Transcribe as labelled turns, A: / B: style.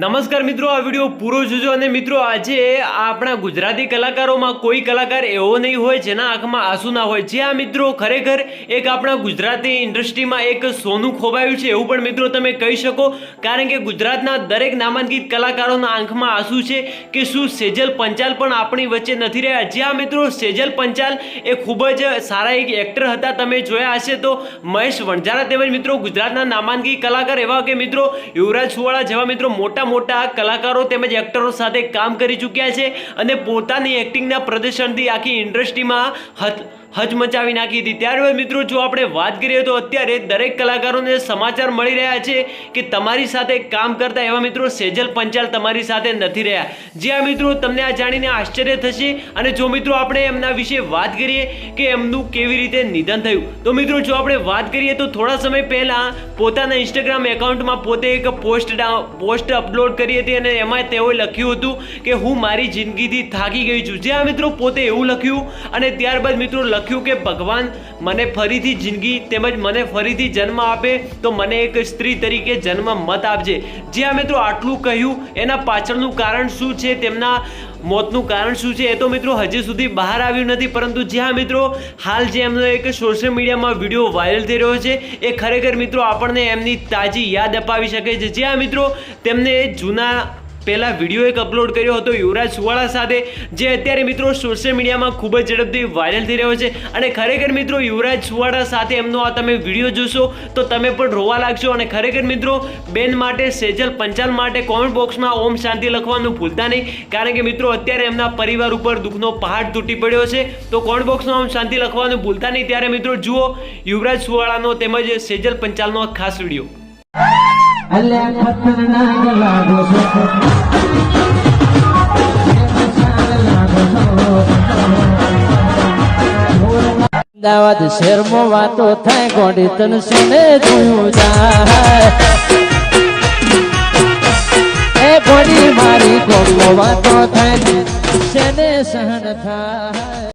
A: નમસ્કાર મિત્રો, આ વિડીયો પૂરો જોજો. અને મિત્રો, આજે આપણા ગુજરાતી કલાકારોમાં કોઈ કલાકાર એવો નહીં હોય જેના આંખમાં આંસુ ના હોય. જે આ મિત્રો ખરેખર એક આપણા ગુજરાતી ઇન્ડસ્ટ્રીમાં એક સોનું ખોવાયું છે એવું પણ મિત્રો તમે કહી શકો. કારણ કે ગુજરાતના દરેક નામાંકિત કલાકારોના આંખમાં આંસુ છે કે શું સેજલ પંચાલ પણ આપણી વચ્ચે નથી રહ્યા. જ્યાં મિત્રો સેજલ પંચાલ એ ખૂબ જ સારા એક એક્ટર હતા. તમે જોયા હશે તો મહેશ વણઝારા તેમજ મિત્રો ગુજરાતના નામાંકિત કલાકાર એવા કે મિત્રો યુવરાજ સુવાળા જેવા મિત્રો મોટા કલાકારો તેમજ એક્ટરો સાથે કામ કરી ચૂક્યા છે અને પોતાની એક્ટિંગના પ્રદર્શનથી આખી ઇન્ડસ્ટ્રીમાં હચમચાવી નાખી હતી. ત્યારબાદ મિત્રો જો આપણે વાત કરીએ તો અત્યારે દરેક કલાકારોને સમાચાર મળી રહ્યા છે કે તમારી સાથે કામ કરતા એવા મિત્રો સેજલ પંચાલ તમારી સાથે નથી રહ્યા. જે આ મિત્રો તમને આ જાણીને આશ્ચર્ય થશે. અને જો મિત્રો આપણે એમના વિશે વાત કરીએ કે એમનું કેવી રીતે નિધન થયું, તો મિત્રો જો આપણે વાત કરીએ તો થોડા સમય પહેલા પોતાના ઇન્સ્ટાગ્રામ એકાઉન્ટમાં પોતે એક પોસ્ટ અપલોડ કરી હતી અને એમાં તેઓએ લખ્યું હતું કે હું મારી જિંદગીથી થાકી ગઈ છું. જે આ મિત્રો પોતે એવું લખ્યું અને ત્યારબાદ મિત્રો લખ્યું કે ભગવાન મને ફરીથી જિંદગી તેમજ મને ફરીથી જન્મ આપે તો મને એક સ્ત્રી તરીકે જન્મ મત આપજે. જે આ મિત્રો આટલું કહ્યું એના પાછળનું કારણ શું છે, તેમના મોતનું કારણ શું છે, એ તો મિત્રો હજી સુધી બહાર આવ્યું નથી. પરંતુ જ્યાં મિત્રો હાલ જે એમનો એક સોશિયલ મીડિયામાં વિડીયો વાયરલ થઈ રહ્યો છે એ ખરેખર મિત્રો આપણને એમની તાજી યાદ અપાવી શકે છે. જ્યાં મિત્રો તેમને જૂના પહેલા વિડીયો એક અપલોડ કર્યો હતો યુવરાજ સુવાળા સાથે, જે અત્યારે મિત્રો સોશિયલ મીડિયામાં ખૂબ જ ઝડપથી વાયરલ થઈ રહ્યો છે. અને ખરેખર મિત્રો યુવરાજ સુવાળા સાથે એમનો આ તમે વિડીયો જોશો તો તમે પણ રોવા લાગશો. અને ખરેખર મિત્રો બેન માટે, સેજલ પંચાલ માટે કોમેન્ટ બોક્સમાં ઓમ શાંતિ લખવાનું ભૂલતા નહીં. કારણ કે મિત્રો અત્યારે એમના પરિવાર ઉપર દુઃખનો પહાડ તૂટી પડ્યો છે. તો કોમેન્ટ બોક્સમાં ઓમ શાંતિ લખવાનું ભૂલતા નહીં. ત્યારે મિત્રો જુઓ યુવરાજ સુવાળાનો તેમજ સેજલ પંચાલનો ખાસ વિડીયો.
B: અમદાવાદ શહેરમાં વાતો થાય ગોડી તન સોને જોયું જાય એ ગોડી મારી ગોડો વાતો થાય શેને સહન થાય.